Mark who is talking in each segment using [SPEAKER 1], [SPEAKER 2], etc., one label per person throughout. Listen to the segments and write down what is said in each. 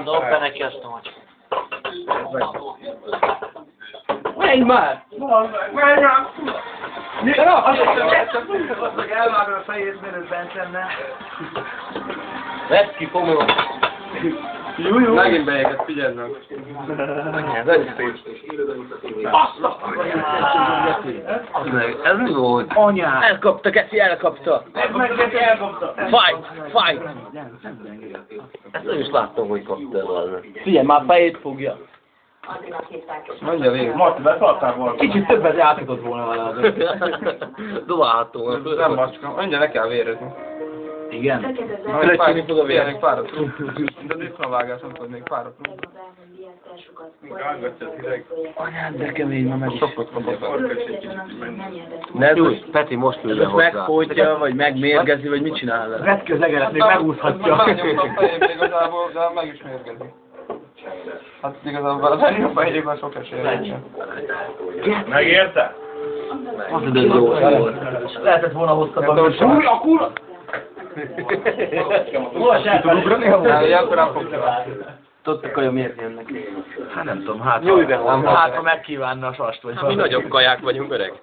[SPEAKER 1] Dob be neki azt a macskát.
[SPEAKER 2] Menj már!
[SPEAKER 3] Menj már!
[SPEAKER 2] Csak elvágod a fejét, mielőtt bent lenne.
[SPEAKER 3] Vedd ki, pomolom!
[SPEAKER 2] Jó.
[SPEAKER 3] Megint beéget, figyeld meg!
[SPEAKER 1] Ez mi volt?
[SPEAKER 2] Anyám!
[SPEAKER 3] Elkapta, Keci, elkapta!
[SPEAKER 2] Ez meg Geci elkapta!
[SPEAKER 3] Fight!
[SPEAKER 1] Ezt nem is láttam, hogy kaptál volna.
[SPEAKER 2] Figyelj, már fejét fogja.
[SPEAKER 3] Mondja végig.
[SPEAKER 2] Marti, beszaladtál volna. Kicsit többet játszott volna vele.
[SPEAKER 1] Dobálhatom volna.
[SPEAKER 3] Nem macska, mondja, ne kell vérezni.
[SPEAKER 2] Igen?
[SPEAKER 3] Lecsini fog a vér. Még párat. De disznavágás, nem tudod, még párat.
[SPEAKER 2] Anyád, de kemény, ma meg
[SPEAKER 3] Sokkot kapott.
[SPEAKER 1] Ne úgy, Peti most ül le
[SPEAKER 2] ez
[SPEAKER 1] hozzá.
[SPEAKER 2] megfojtja, vagy megmérgezi, vagy mit csinál vele? Vetki az egeret, még megúszhatja.
[SPEAKER 3] Megnyomtam fejét igazából, de meg is mérgezi. Hát igazából vele a fejében sok esélye nincsen.
[SPEAKER 2] Megérte?
[SPEAKER 1] Az de jó volt.
[SPEAKER 2] Lehetett volna hosszabban. Fúj, a kurva! Hol a sárpán?
[SPEAKER 3] Ilyenkor nem fog kívánni.
[SPEAKER 2] Tudtuk, hogy miért jönnek.
[SPEAKER 1] Hát nem tudom, hát
[SPEAKER 2] Jó ide van. Hát, ha megkívánna a sast, vagy
[SPEAKER 1] mi nagyobb kaják vagyunk, öreg.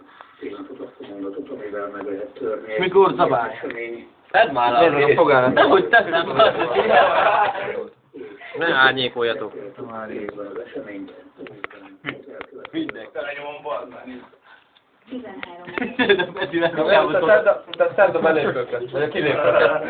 [SPEAKER 2] Mikor zabálj?
[SPEAKER 1] Tedd már
[SPEAKER 3] Nézd meg a fogárat.
[SPEAKER 2] Nehogy teszem.
[SPEAKER 1] Ne árnyékoljatok.
[SPEAKER 2] De Peti meg
[SPEAKER 3] Te szedd a belépőket, vagy a kilépőket.